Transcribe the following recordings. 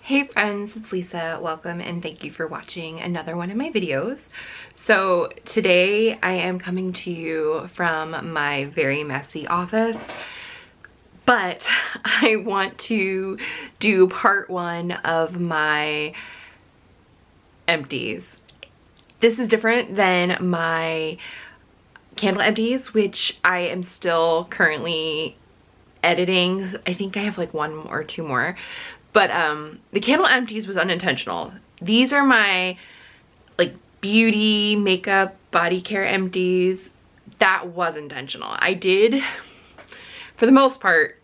Hey friends, it's Lisa. Welcome and thank you for watching another one of my videos. So today I am coming to you from my very messy office, but I want to do part one of my empties. This is different than my candle empties, which I am still currently editing. I think I have like one or two more. But the candle empties was unintentional. These are my like beauty, makeup, body care empties. That was intentional. I did, for the most part,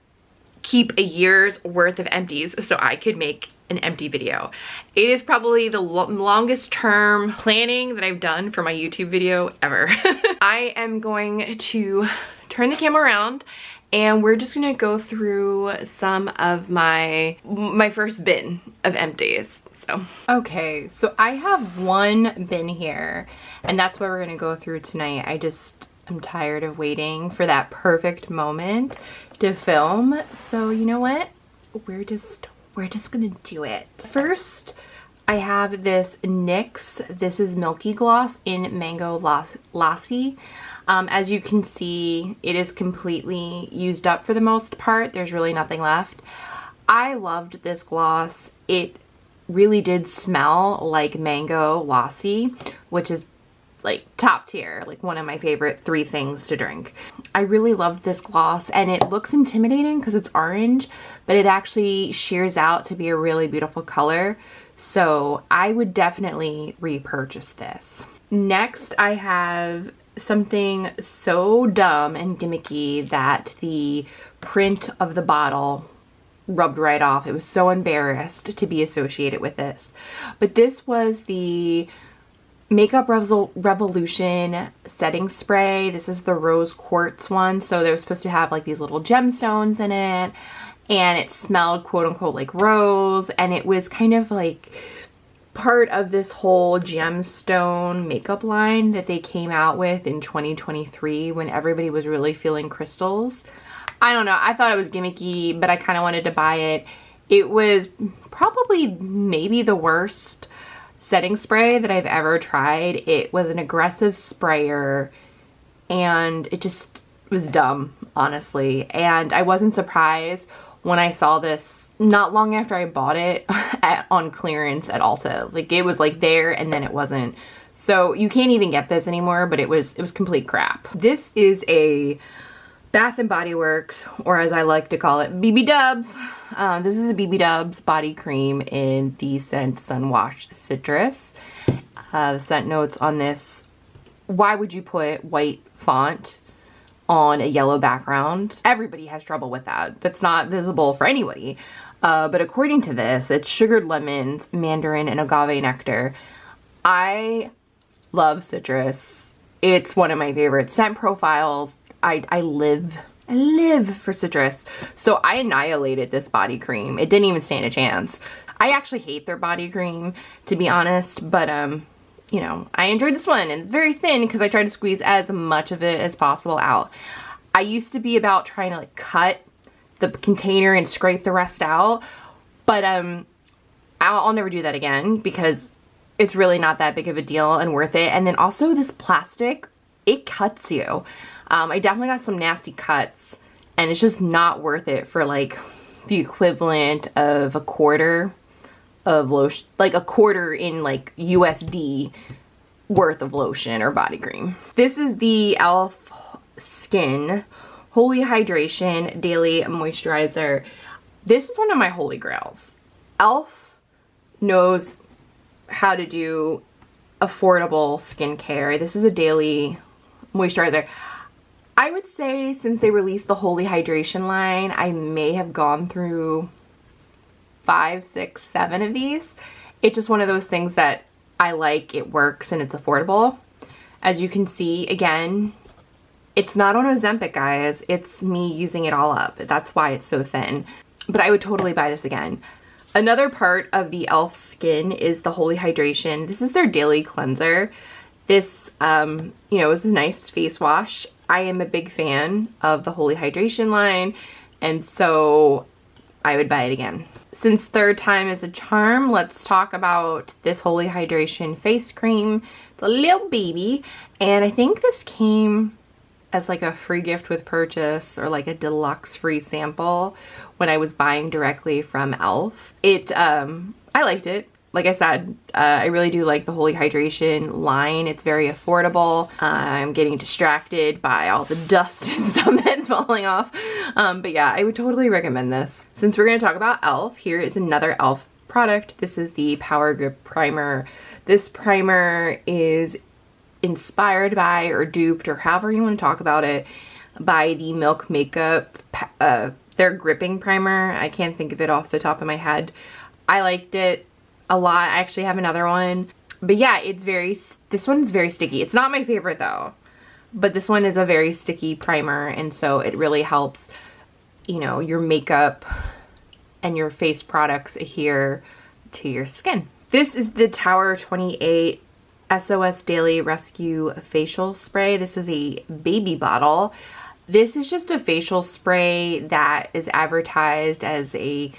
keep a year's worth of empties so I could make an empty video. It is probably the longest term planning that I've done for my YouTube video ever. I am going to turn the camera around and we're just gonna go through some of my first bin of empties. Okay, so I have one bin here and that's what we're gonna go through tonight. I'm tired of waiting for that perfect moment to film. So you know what? We're just gonna do it. First, I have this NYX. This is Milky Gloss in Mango Lassi. As you can see, it is completely used up for the most part. There's really nothing left. I loved this gloss. It really did smell like Mango Lassi, which is like top tier, like one of my favorite 3 things to drink. I really loved this gloss and it looks intimidating because it's orange, but it actually shears out to be a really beautiful color. So I would definitely repurchase this. Next, I have something so dumb and gimmicky that the print of the bottle rubbed right off. It was so embarrassed to be associated with this. But this was the Makeup Revolution setting spray. This is the rose quartz one. So they were supposed to have like these little gemstones in it. And it smelled quote unquote like rose. And it was kind of like part of this whole gemstone makeup line that they came out with in 2023 when everybody was really feeling crystals. I don't know, I thought it was gimmicky, but I kind of wanted to buy it. It was probably maybe the worst setting spray that I've ever tried. It was an aggressive sprayer and it just was dumb, honestly. And I wasn't surprised when I saw this not long after I bought it on clearance at Ulta. Like it was like there and then it wasn't. So you can't even get this anymore, but it was complete crap. This is a Bath and Body Works, or as I like to call it, BB Dubs. This is a BB Dubs body cream in the scent Sunwash Citrus. The scent notes on this: why would you put white font on a yellow background? Everybody has trouble with that. That's not visible for anybody. But according to this, it's sugared lemons, mandarin, and agave nectar. I love citrus. It's one of my favorite scent profiles. I live for citrus. So I annihilated this body cream. It didn't even stand a chance. I actually hate their body cream, to be honest, but you know, I enjoyed this one, and it's very thin because I tried to squeeze as much of it as possible out. I used to be about trying to like cut the container and scrape the rest out, but I'll never do that again because it's really not that big of a deal and worth it. And then also this plastic, it cuts you. I definitely got some nasty cuts and it's just not worth it for like the equivalent of a quarter of lotion, like a quarter in like USD worth of lotion or body cream. This is the e.l.f. Skin Holy Hydration Daily Moisturizer. This is one of my holy grails. e.l.f. knows how to do affordable skincare. This is a daily moisturizer. I would say since they released the Holy Hydration line, I may have gone through 5, 6, 7 of these. It's just one of those things that I like, it works, and it's affordable. As you can see, again, it's not on Ozempic, guys. It's me using it all up. That's why it's so thin. But I would totally buy this again. Another part of the e.l.f. Skin is the Holy Hydration. This is their daily cleanser. This, you know, is a nice face wash. I am a big fan of the Holy Hydration line, and so I would buy it again. since third time is a charm, let's talk about this Holy Hydration face cream. It's a little baby, and I think this came as like a free gift with purchase or like a deluxe free sample when I was buying directly from e.l.f. I liked it. Like I said, I really do like the Holy Hydration line. It's very affordable. I'm getting distracted by all the dust and stuff that's falling off. But yeah, I would totally recommend this. Since we're gonna talk about e.l.f., here is another e.l.f. product. This is the Power Grip Primer. This primer is inspired by or duped, or however you want to talk about it, by the Milk Makeup, their gripping primer. I can't think of it off the top of my head. I liked it a lot. I actually have another one, but yeah, this one's very sticky. It's not my favorite though, but this one is a very sticky primer, and so it really helps, you know, your makeup and your face products adhere to your skin. This is the Tower 28 SOS Daily Rescue Facial Spray. This is a baby bottle. This is just a facial spray that is advertised as a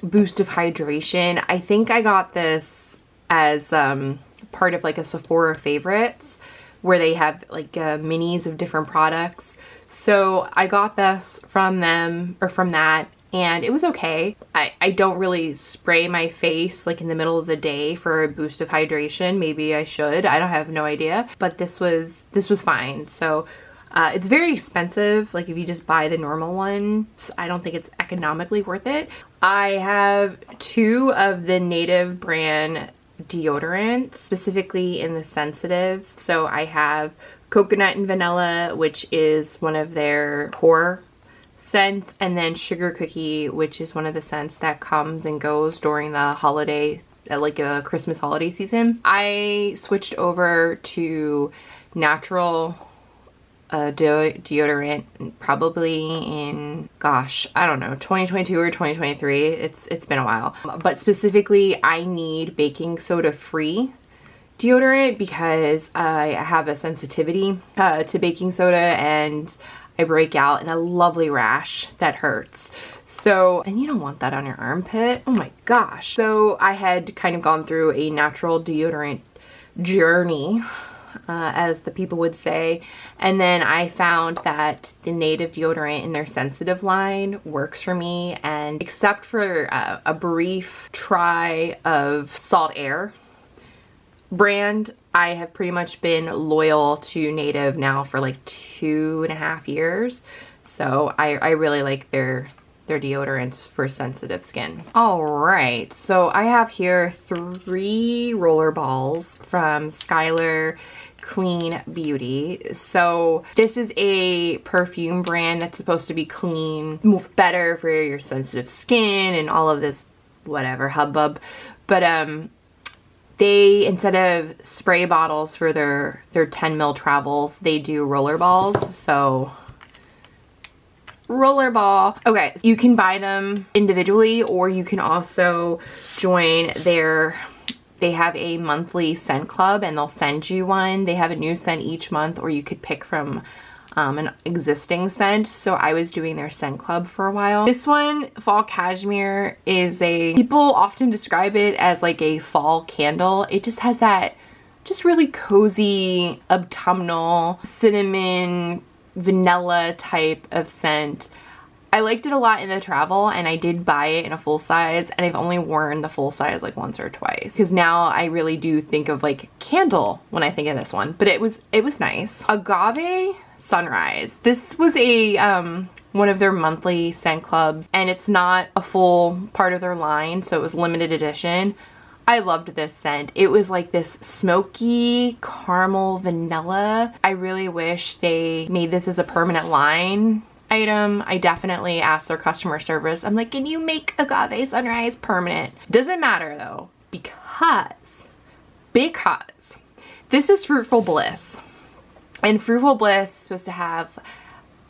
boost of hydration. I think I got this as part of like a Sephora favorites where they have like minis of different products. So I got this from them, or from that, and it was okay. I don't really spray my face like in the middle of the day for a boost of hydration. Maybe I should. I don't have no idea. But this was fine. So it's very expensive. Like if you just buy the normal one, I don't think it's economically worth it. I have 2 of the Native brand deodorants, specifically in the sensitive. So I have coconut and vanilla, which is one of their core scents, and then sugar cookie, which is one of the scents that comes and goes during the holiday, like a Christmas holiday season. I switched over to natural deodorant probably in, gosh, I don't know, 2022 or 2023. It's been a while. But specifically, I need baking soda free deodorant because I have a sensitivity to baking soda, and I break out in a lovely rash that hurts. So, and you don't want that on your armpit. Oh my gosh. So I had kind of gone through a natural deodorant journey, as the people would say, and then I found that the Native deodorant in their sensitive line works for me, and except for a brief try of Salt Air brand, I have pretty much been loyal to Native now for like 2.5 years. So I really like their deodorants for sensitive skin. All right, so I have here 3 roller balls from Skylar Clean Beauty. So this is a perfume brand that's supposed to be clean, move better for your sensitive skin and all of this whatever hubbub. But they, instead of spray bottles for their 10 ml travels, they do roller balls. So roller ball. Okay, you can buy them individually, or you can also join they have a monthly scent club and they'll send you one. They have a new scent each month, or you could pick from an existing scent. So I was doing their scent club for a while. This one, Fall Cashmere, people often describe it as like a fall candle. It just has that just really cozy autumnal cinnamon vanilla type of scent. I liked it a lot in the travel, and I did buy it in a full size, and I've only worn the full size like once or twice, because now I really do think of like candle when I think of this one. But it was nice. Agave Sunrise. This was a one of their monthly scent clubs, and it's not a full part of their line, so it was limited edition. I loved this scent. It was like this smoky caramel vanilla. I really wish they made this as a permanent line item. I definitely asked their customer service. I'm like, can you make Agave Sunrise permanent? Doesn't matter though, because this is Fruitful Bliss. And Fruitful Bliss is supposed to have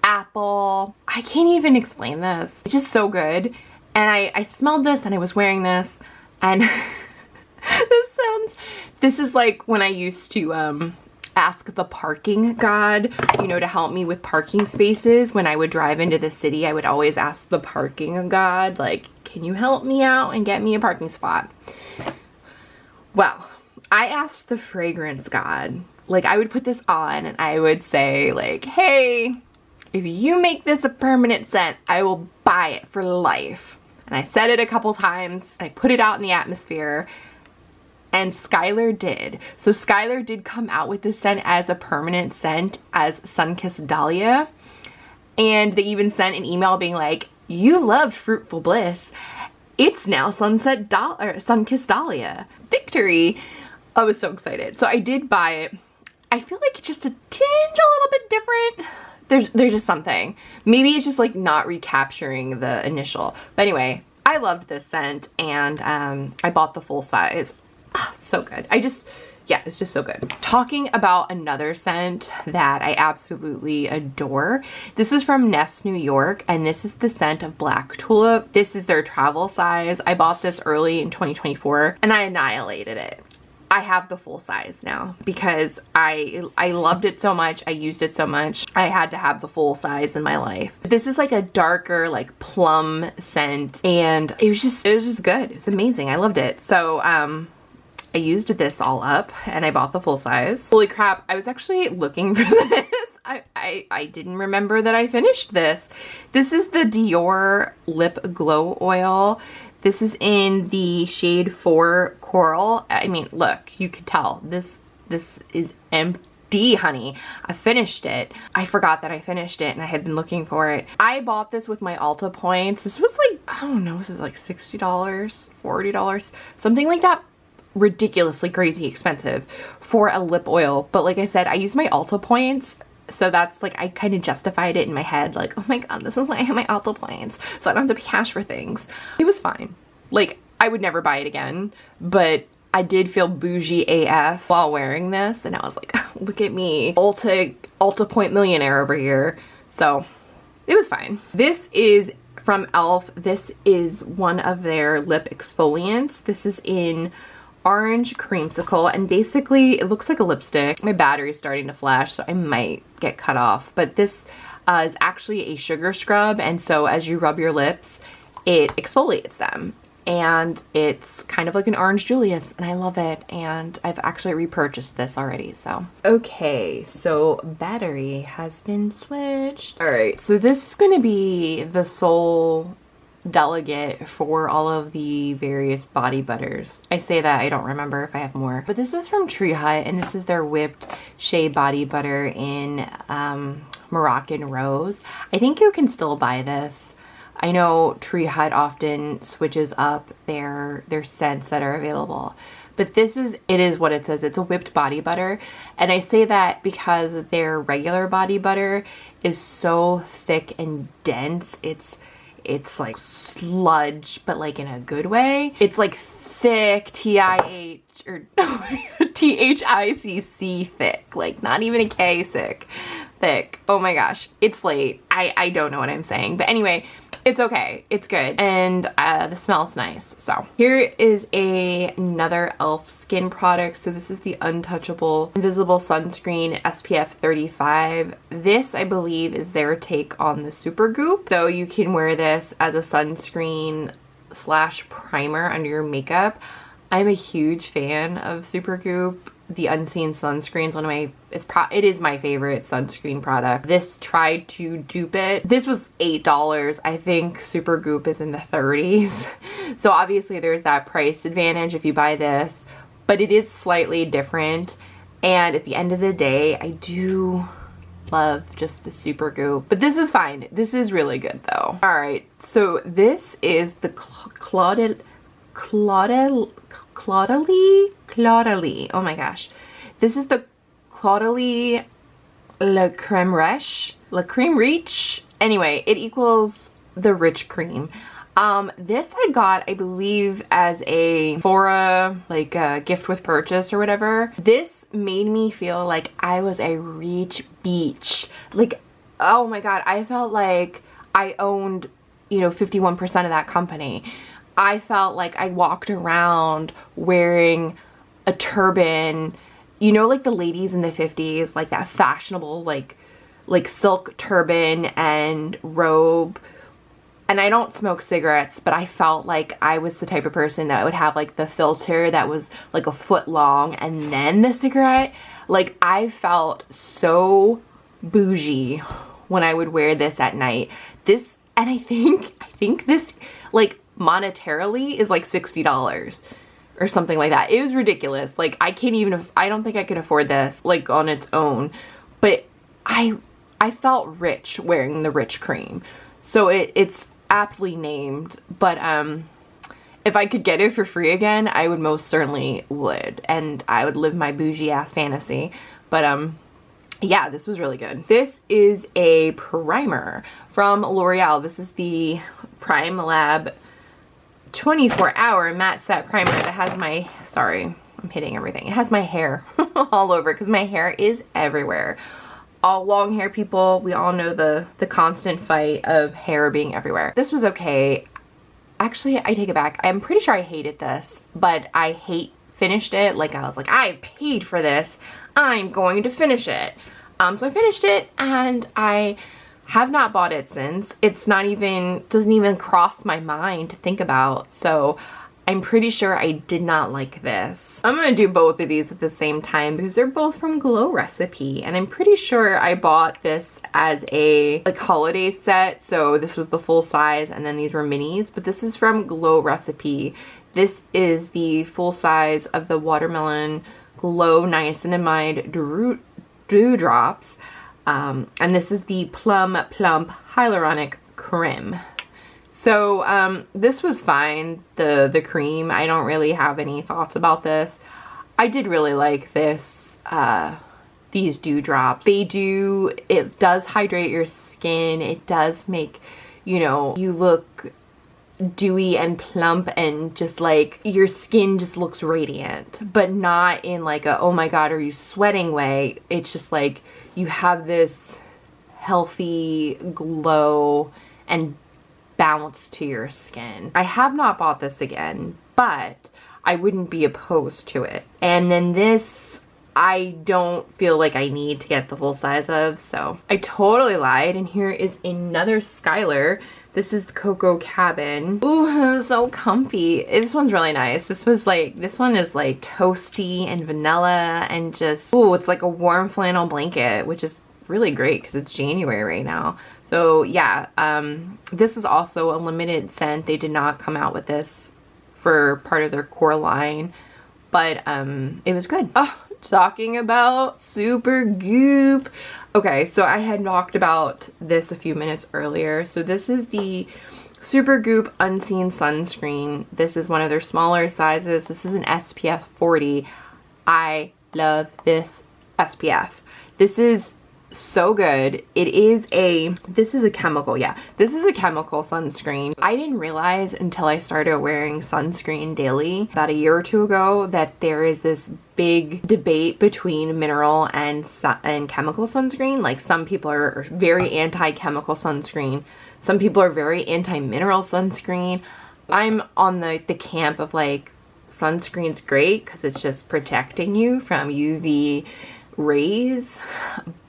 apple. I can't even explain this. It's just so good. And I smelled this and I was wearing this, and this is like when I used to ask the parking god, you know, to help me with parking spaces. When I would drive into the city, I would always ask the parking god, like, can you help me out and get me a parking spot? Well, I asked the fragrance god, like I would put this on and I would say like, hey, if you make this a permanent scent, I will buy it for life. And I said it a couple times, and I put it out in the atmosphere, and Skylar did. So Skylar did come out with this scent as a permanent scent as Sunkissed Dahlia. And they even sent an email being like, you loved Fruitful Bliss. It's now Sunkissed Dahlia. Victory. I was so excited. So I did buy it. I feel like just a tinge a little bit different. There's just something. Maybe it's just like not recapturing the initial. But anyway, I loved this scent, and I bought the full size. So good. Yeah, it's just so good. Talking about another scent that I absolutely adore. This is from Nest, New York, and this is the scent of Black Tulip. This is their travel size. I bought this early in 2024, and I annihilated it. I have the full size now because I loved it so much. I used it so much. I had to have the full size in my life. This is like a darker, like plum scent, and it was just good. It was amazing. I loved it. So I used this all up and I bought the full size. Holy crap, I was actually looking for this. I didn't remember that I finished this. This is the Dior Lip Glow Oil. This is in the shade 4 Coral. I mean, look, you could tell this is empty, honey. I finished it. I forgot that I finished it and I had been looking for it. I bought this with my Ulta points. This was like, I don't know, this is like $60, $40, something like that. Ridiculously crazy expensive for a lip oil. But like I said, I use my Ulta points. So that's like, I kind of justified it in my head. Like, oh my God, this is why I have my Ulta points. So I don't have to pay cash for things. It was fine. Like, I would never buy it again, but I did feel bougie AF while wearing this. And I was like, look at me, Ulta point millionaire over here. So it was fine. This is from e.l.f. This is one of their lip exfoliants. This is in Orange Creamsicle, and basically it looks like a lipstick. My battery's starting to flash, so I might get cut off, but this is actually a sugar scrub, and so as you rub your lips, it exfoliates them, and it's kind of like an Orange Julius, and I love it, and I've actually repurchased this already, so. Okay, so battery has been switched. All right, so this is gonna be the sole delegate for all of the various body butters. I say that, I don't remember if I have more, but this is from Tree Hut, and this is their whipped shea body butter in Moroccan Rose. I think you can still buy this. I know Tree Hut often switches up their scents that are available, but this is, it is what it says. It's a whipped body butter, and I say that because their regular body butter is so thick and dense. It's like sludge, but like in a good way. It's like thick, T-I-H, or T-H-I-C-C thick, like not even a K thick. Oh my gosh, it's late. I don't know what I'm saying, but anyway, it's okay. It's good, and the smell's nice. So here is another e.l.f. skin product. So this is the Untouchable Invisible Sunscreen SPF 35. This, I believe, is their take on the Supergoop. So you can wear this as a sunscreen / primer under your makeup. I'm a huge fan of Supergoop. The Unseen Sunscreen is one of my, it is my favorite sunscreen product. This tried to dupe it. This was $8. I think Supergoop is in the 30s. So obviously there's that price advantage if you buy this, but it is slightly different. And at the end of the day, I do love just the Supergoop, but this is fine. This is really good though. All right, so this is the Claudely, oh my gosh. This is the Claudely La Creme Riche. Anyway, it equals the Rich Cream. This I got, I believe, as a like a gift with purchase or whatever. This made me feel like I was a rich beach. Like, oh my God, I felt like I owned, you know, 51% of that company. I felt like I walked around wearing a turban, you know, like the ladies in the 50s, like that fashionable, like silk turban and robe. and I don't smoke cigarettes, but I felt like I was the type of person that would have like the filter that was like a foot long and then the cigarette. Like I felt so bougie when I would wear this at night. This, and I think this like monetarily is like $60 or something like that. It was ridiculous. Like I can't even, I don't think I could afford this like on its own, but I felt rich wearing the Rich Cream. So it's aptly named, but if I could get it for free again, I would most certainly would, and I would live my bougie ass fantasy. But yeah, this was really good. This is a primer from L'Oreal. This is the Prime Lab 24-hour matte set primer that has my, sorry, I'm hitting everything. It has my hair all over because my hair is everywhere. All long hair people, we all know the constant fight of hair being everywhere. This was okay. Actually, I take it back. I'm pretty sure I hated this, but I finished it. Like I was like, I paid for this. I'm going to finish it. So I finished it and I have not bought it since. It's not even, doesn't even cross my mind to think about. So I'm pretty sure I did not like this. I'm gonna do both of these at the same time because they're both from Glow Recipe, and I'm pretty sure I bought this as a like holiday set. So this was the full size and then these were minis, but this is from Glow Recipe. This is the full size of the Watermelon Glow Niacinamide Dewdrops. And this is the Plum Plump Hyaluronic Creme. So this was fine, the cream. I don't really have any thoughts about this. I did really like this, these dewdrops. It does hydrate your skin. It does make, you know, you look dewy and plump and just like your skin just looks radiant, but not in like a, oh my god, are you sweating way. It's just like you have this healthy glow and bounce to your skin. I have not bought this again, but I wouldn't be opposed to it. And then this, I don't feel like I need to get the full size of, so I totally lied. And here is another Skylar. This is the Cocoa Cabin. Ooh, so comfy. This one's really nice. This one is like toasty and vanilla and just, ooh, it's like a warm flannel blanket, which is really great because it's January right now. So yeah, this is also a limited scent. They did not come out with this for part of their core line, but it was good. Oh, talking about Super Goop. Okay, so I had talked about this a few minutes earlier. So this is the Super Goop Unseen Sunscreen. This is one of their smaller sizes. This is an SPF 40. I love this SPF. This is so good. This is a chemical, yeah. This is a chemical sunscreen. I didn't realize until I started wearing sunscreen daily about a year or two ago that there is this big debate between mineral and chemical sunscreen. Like some people are very anti-chemical sunscreen. Some people are very anti-mineral sunscreen. I'm on the camp of like sunscreen's great because it's just protecting you from UV rays,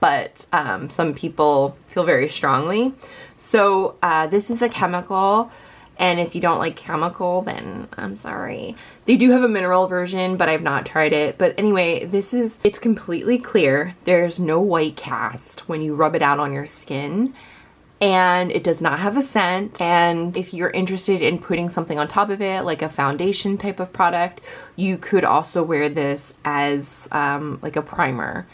but some people feel very strongly. So this is a chemical, and if you don't like chemical, then I'm sorry. They do have a mineral version, but I've not tried it. But anyway, it's completely clear. There's no white cast when you rub it out on your skin, and it does not have a scent. And if you're interested in putting something on top of it, like a foundation type of product, you could also wear this as like a primer.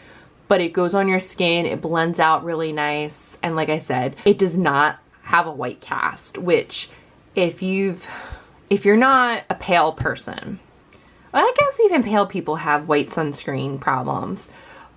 But it goes on your skin, it blends out really nice, and like I said, it does not have a white cast, which if you're not a pale person, well, I guess even pale people have white sunscreen problems,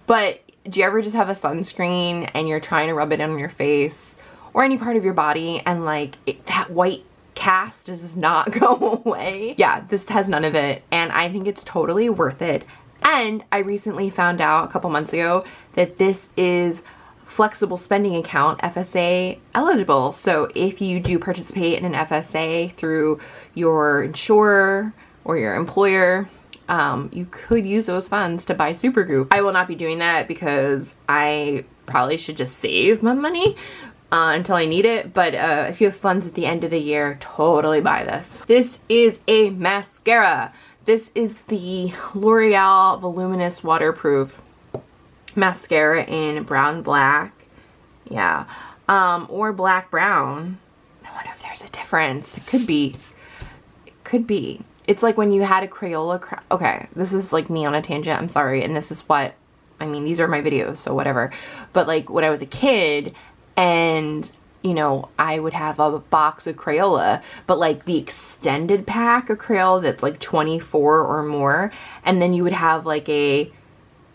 but do you ever just have a sunscreen and you're trying to rub it on your face or any part of your body and like that white cast does not go away? Yeah, this has none of it, and I think it's totally worth it. And I recently found out a couple months ago that this is flexible spending account FSA eligible. So if you do participate in an FSA through your insurer or your employer, you could use those funds to buy Super Goop. I will not be doing that because I probably should just save my money. until I need it, but if you have funds at the end of the year, totally buy this. This is a mascara. This is the L'Oreal Voluminous Waterproof Mascara in brown black. Yeah. Or black brown. I wonder if there's a difference. It could be. It could be. It's like when you had a Crayola okay, this is like me on a tangent, I'm sorry, and this is what, I mean, these are my videos, so whatever. But like when I was a kid, and you know, I would have a box of Crayola, but like the extended pack of Crayola that's like 24 or more, and then you would have like a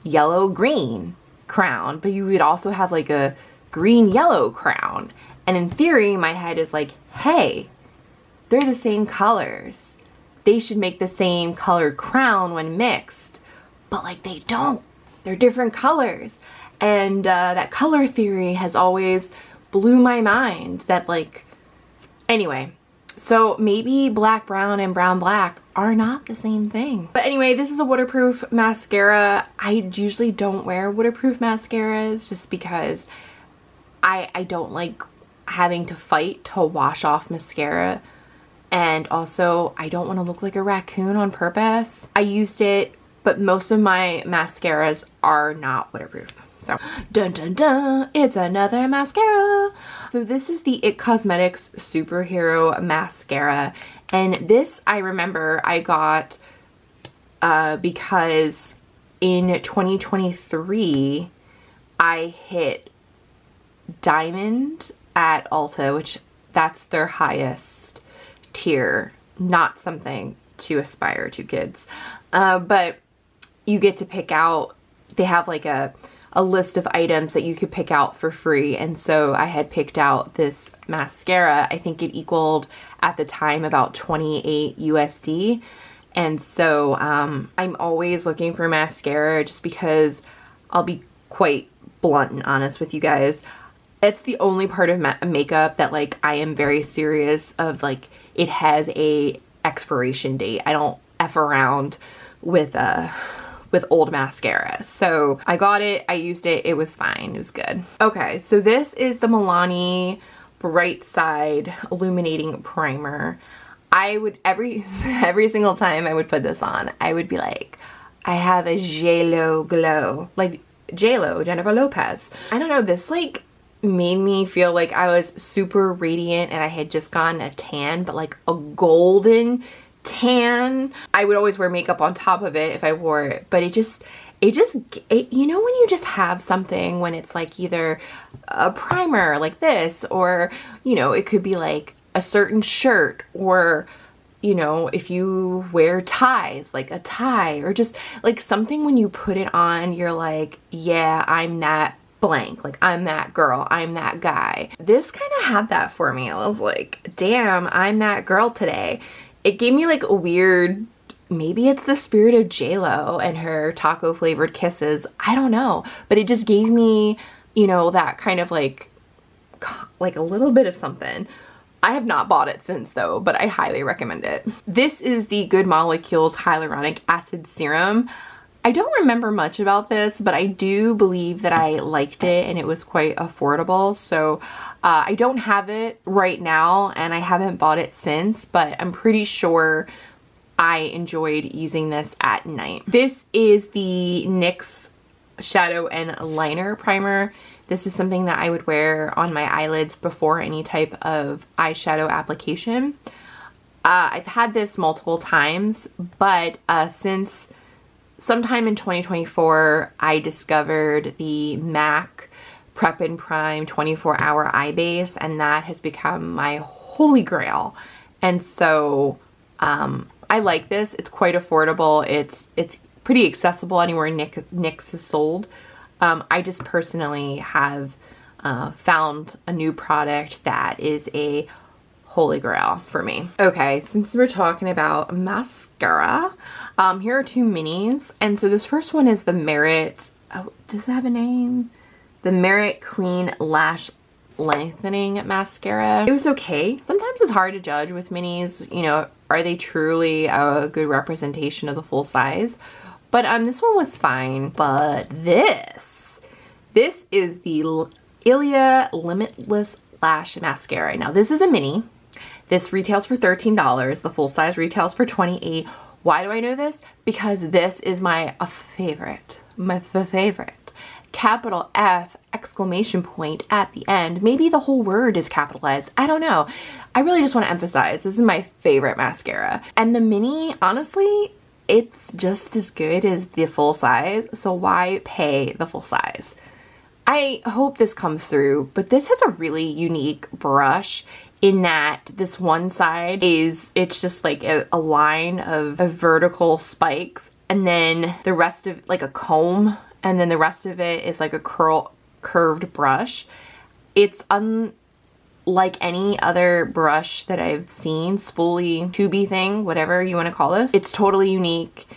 yellow-green crown, but you would also have like a green-yellow crown. And in theory, my head is like, hey, they're the same colors. They should make the same color crown when mixed. But like they don't. They're different colors. And that color theory has always blew my mind. That like, anyway. So maybe black brown and brown black are not the same thing. But anyway, this is a waterproof mascara. I usually don't wear waterproof mascaras just because I don't like having to fight to wash off mascara. And also, I don't want to look like a raccoon on purpose. I used it, but most of my mascaras are not waterproof. So, dun dun dun, it's another mascara. So this is the IT Cosmetics Superhero Mascara. And this, I remember I got because in 2023, I hit Diamond at Ulta, which that's their highest tier, not something to aspire to, kids. But you get to pick out, they have like a list of items that you could pick out for free, and so I had picked out this mascara. I think it equaled at the time about 28 USD, and so I'm always looking for mascara just because I'll be quite blunt and honest with you guys. It's the only part of makeup that like I am very serious of, like it has a expiration date. I don't F around with old mascara. So I got it, I used it, it was fine, it was good. Okay, so this is the Milani Bright Side Illuminating Primer. I would, every single time I would put this on, I would be like, I have a J-Lo glow. Like J-Lo, Jennifer Lopez. I don't know, this like made me feel like I was super radiant and I had just gotten a tan, but like a golden tan. I would always wear makeup on top of it if I wore it, but it you know when you just have something, when it's like either a primer like this, or you know, it could be like a certain shirt, or you know, if you wear ties, like a tie, or just like something when you put it on, you're like, yeah, I'm that blank, like I'm that girl, I'm that guy. This kind of had that for me. I was like, damn, I'm that girl today. It gave me like a weird, maybe it's the spirit of J-Lo and her taco flavored kisses, I don't know, but it just gave me, you know, that kind of like a little bit of something. I have not bought it since though, but I highly recommend it. This is the Good Molecules Hyaluronic Acid Serum. I don't remember much about this, but I do believe that I liked it and it was quite affordable. So I don't have it right now and I haven't bought it since, but I'm pretty sure I enjoyed using this at night. This is the NYX Shadow and Liner Primer. This is something that I would wear on my eyelids before any type of eyeshadow application. I've had this multiple times, but since sometime in 2024, I discovered the MAC Prep and Prime 24-hour eye base, and that has become my holy grail. And so I like this. It's quite affordable. It's pretty accessible anywhere NYX is sold. I just personally have found a new product that is a holy grail for me. Okay, since we're talking about mascara, here are two minis. And so this first one is the Merit, oh, does it have a name? The Merit Clean Lash Lengthening Mascara. It was okay. Sometimes it's hard to judge with minis, you know, are they truly a good representation of the full size? But this one was fine. But this is the Ilia Limitless lash mascara. Now this is a mini. This retails for $13. The full size retails for $28. Why do I know this? Because this is my favorite. My favorite. Capital F exclamation point at the end. Maybe the whole word is capitalized. I don't know. I really just want to emphasize this is my favorite mascara. And the mini, honestly, it's just as good as the full size. So why pay the full size? I hope this comes through, but this has a really unique brush in that this one side it's just like a line of vertical spikes, and then the rest of like a comb, and then the rest of it is like a curved brush. It's unlike any other brush that I've seen, spoolie, tubey thing, whatever you want to call this. It's totally unique.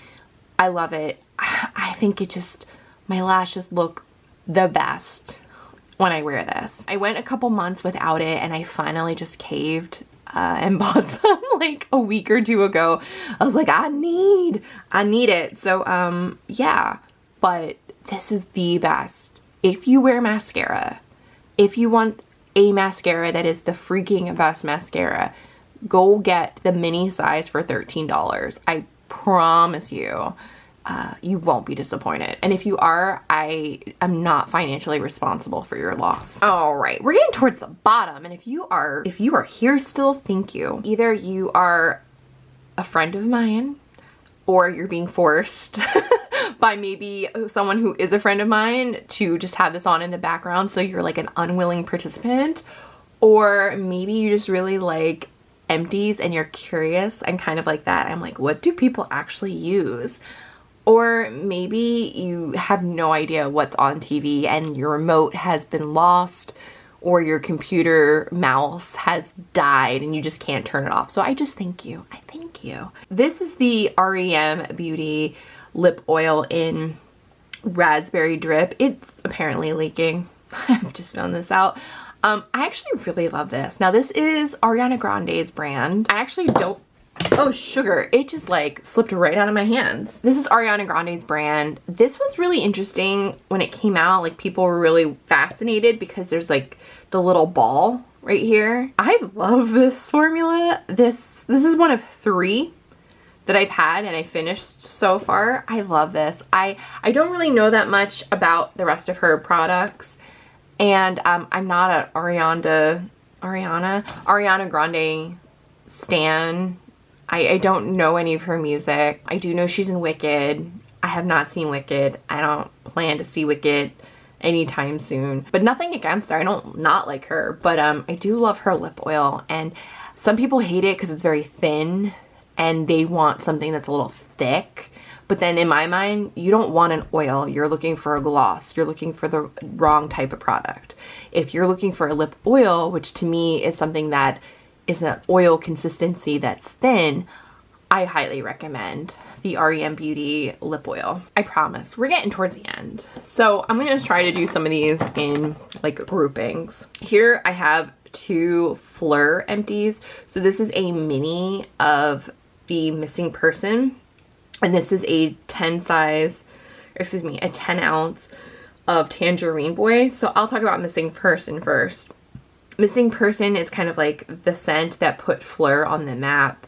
I love it. I think it just, my lashes look the best when I wear this. I went a couple months without it and I finally just caved and bought some like a week or two ago. I was like, I need it. So yeah, but this is the best. If you wear mascara, if you want a mascara that is the freaking best mascara, go get the mini size for $13. I promise you. You won't be disappointed. And if you are, I am not financially responsible for your loss. All right, we're getting towards the bottom. And if you are here still, thank you. Either you are a friend of mine or you're being forced by maybe someone who is a friend of mine to just have this on in the background. So you're like an unwilling participant, or maybe you just really like Empties and you're curious and kind of like that. I'm like, what do people actually use? Or maybe you have no idea what's on TV and your remote has been lost, or your computer mouse has died and you just can't turn it off. So I just thank you. I thank you. This is the REM Beauty lip oil in Raspberry Drip. It's apparently leaking. I've just found this out. I actually really love this. Now this is Ariana Grande's brand. I actually don't, oh sugar, it just like slipped right out of my hands. This is Ariana Grande's brand. This was really interesting when it came out. Like people were really fascinated because there's like the little ball right here. I love this formula. This is one of 3 that I've had and I finished so far. I love this. I don't really know that much about the rest of her products, and I'm not an Ariana Grande stan. I don't know any of her music. I do know she's in Wicked. I have not seen Wicked. I don't plan to see Wicked anytime soon. But nothing against her. I don't not like her. But I do love her lip oil. And some people hate it because it's very thin and they want something that's a little thick. But then in my mind, you don't want an oil. You're looking for a gloss. You're looking for the wrong type of product. If you're looking for a lip oil, which to me is something that is an oil consistency that's thin, I highly recommend the REM Beauty lip oil. I promise. We're getting towards the end. So I'm going to try to do some of these in like groupings. Here I have 2 Fleur Empties. So this is a mini of the Missing Person. And this is a 10 ounce of Tangerine Boy. So I'll talk about Missing Person first. Missing Person is kind of like the scent that put Fleur on the map.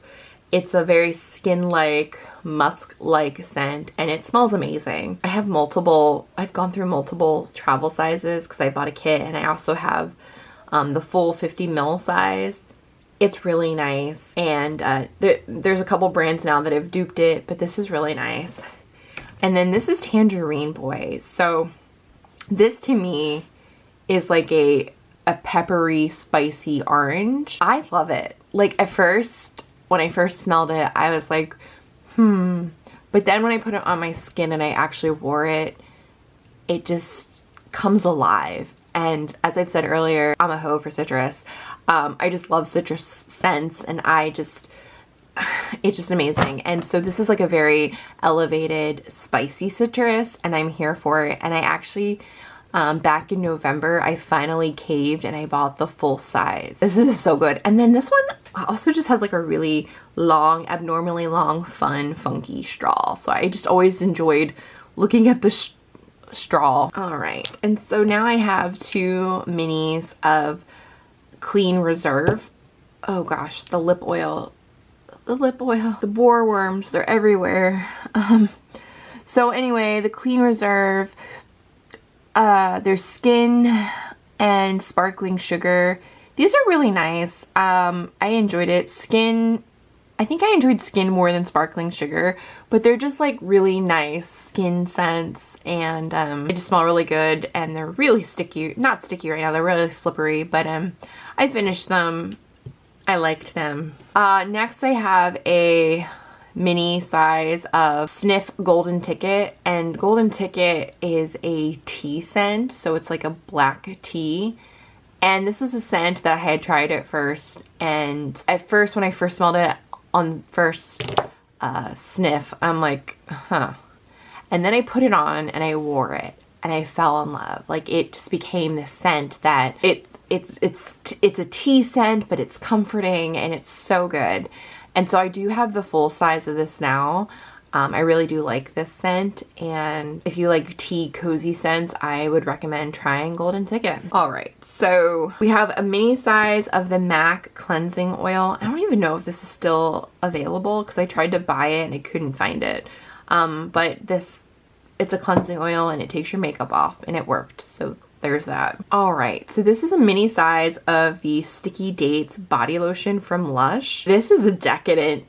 It's a very skin-like, musk-like scent, and it smells amazing. I've gone through multiple travel sizes because I bought a kit, and I also have the full 50 ml size. It's really nice, and there's a couple brands now that have duped it, but this is really nice. And then this is Tangerine Boy. So this to me is like a peppery, spicy orange. I love it. Like at first, when I first smelled it, I was like, But then when I put it on my skin and I actually wore it, it just comes alive. And as I've said earlier, I'm a hoe for citrus. I just love citrus scents, and it's just amazing. And so this is like a very elevated, spicy citrus, and I'm here for it. And I actually, back in November, I finally caved and I bought the full size. This is so good. And then this one also just has like a really long, abnormally long, fun, funky straw. So I just always enjoyed looking at the straw. All right, and so now I have 2 minis of Clean Reserve. Oh gosh, the lip oil. The lip oil. The boar worms, they're everywhere. So anyway, the Clean Reserve, there's Skin and Sparkling Sugar. These are really nice. I enjoyed it. Skin, I think I enjoyed Skin more than Sparkling Sugar, but they're just like really nice skin scents, and they just smell really good, and they're really sticky. Not sticky right now, they're really slippery, but I finished them. I liked them. Next I have a mini size of Sniff Golden Ticket, and Golden Ticket is a tea scent, so it's like a black tea. And this was a scent that I had tried at first, and at first when I first smelled it on first sniff, I'm like, huh. And then I put it on and I wore it and I fell in love. Like, it just became this scent that it's a tea scent, but it's comforting and it's so good. And so I do have the full size of this now. I really do like this scent, and if you like tea cozy scents, I would recommend trying Golden Ticket. All right, so we have a mini size of the MAC cleansing oil. I don't even know if this is still available because I tried to buy it and I couldn't find it. But it's a cleansing oil and it takes your makeup off, and it worked. So there's that. All right, so this is a mini size of the Sticky Dates body lotion from Lush. This is a decadent.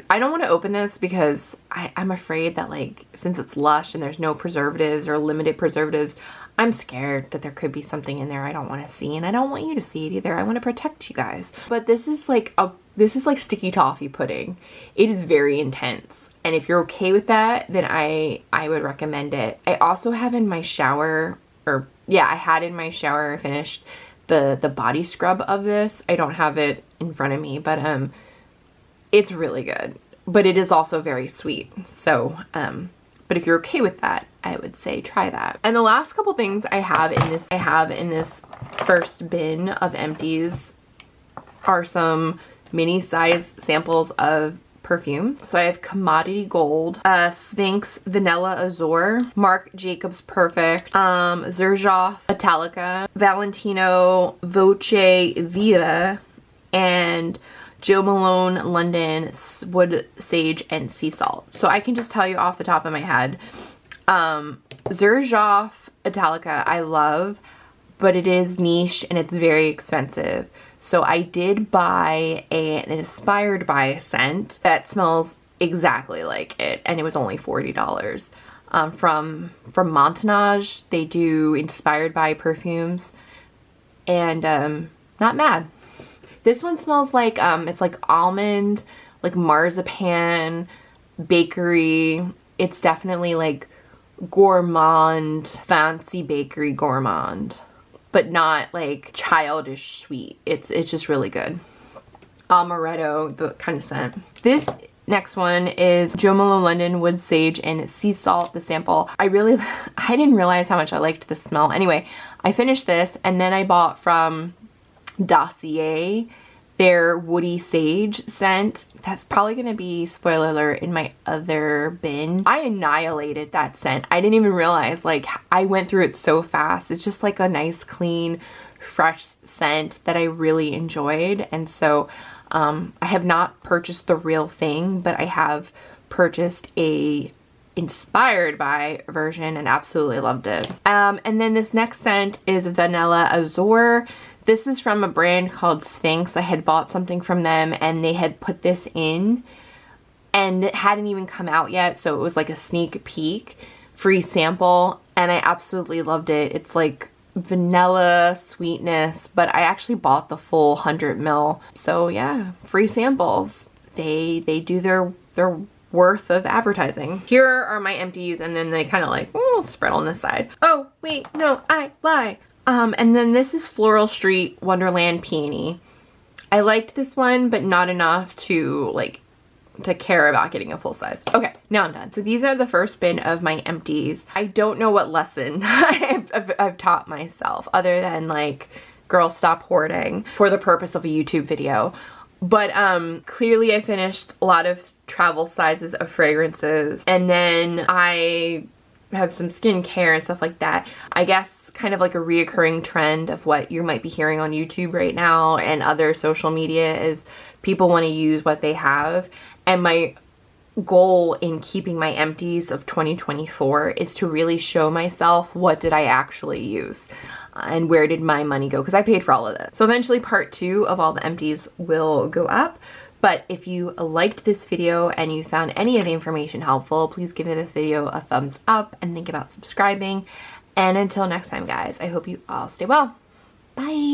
I don't want to open this because I'm afraid that, like, since it's Lush and there's no preservatives or limited preservatives, I'm scared that there could be something in there I don't want to see, and I don't want you to see it either. I want to protect you guys. But this is like sticky toffee pudding. It is very intense. And if you're okay with that, then I would recommend it. I also have in my shower, or yeah, I had in my shower, I finished the body scrub of this. I don't have it in front of me, but it's really good. But it is also very sweet. So, but if you're okay with that, I would say try that. And the last couple things I have in this first bin of Empties are some mini size samples of perfume. So I have Commodity Gold, Sphinx Vanilla Azure, Marc Jacobs Perfect, Xerjoff Italica, Valentino Voce Vita, and Jo Malone London Wood Sage and Sea Salt. So I can just tell you off the top of my head, Xerjoff Italica I love, but it is niche and it's very expensive. So I did buy an inspired by scent that smells exactly like it, and it was only $40. From Montanage, they do inspired by perfumes, and not mad. This one smells like, it's like almond, like marzipan, bakery. It's definitely like gourmand, fancy bakery gourmand, but not like childish sweet. It's just really good. Amaretto, the kind of scent. This next one is Jo Malone London Wood Sage and Sea Salt, the sample. I didn't realize how much I liked the smell. Anyway, I finished this, and then I bought from Dossier their Woody Sage scent. That's probably gonna be, spoiler alert, in my other bin. I annihilated that scent. I didn't even realize, like, I went through it so fast. It's just like a nice, clean, fresh scent that I really enjoyed. And so I have not purchased the real thing, but I have purchased a inspired by version and absolutely loved it. And then this next scent is Vanilla Azure. This is from a brand called Sphinx. I had bought something from them and they had put this in and it hadn't even come out yet, so it was like a sneak peek, free sample, and I absolutely loved it. It's like vanilla sweetness, but I actually bought the full 100 ml. So yeah, free samples. They do their worth of advertising. Here are my Empties, and then they kind of like spread on this side. Oh wait, no, I lie. And then this is Floral Street Wonderland Peony. I liked this one, but not enough to care about getting a full size. Okay, now I'm done. So these are the first bin of my Empties. I don't know what lesson I've taught myself other than like, girl, stop hoarding for the purpose of a YouTube video. But clearly I finished a lot of travel sizes of fragrances, and then I have some skincare and stuff like that. I guess kind of like a reoccurring trend of what you might be hearing on YouTube right now and other social media is people want to use what they have. And my goal in keeping my empties of 2024 is to really show myself what did I actually use and where did my money go, because I paid for all of this. So eventually part 2 of all the empties will go up. But if you liked this video and you found any of the information helpful, please give this video a thumbs up and think about subscribing. And until next time, guys, I hope you all stay well. Bye.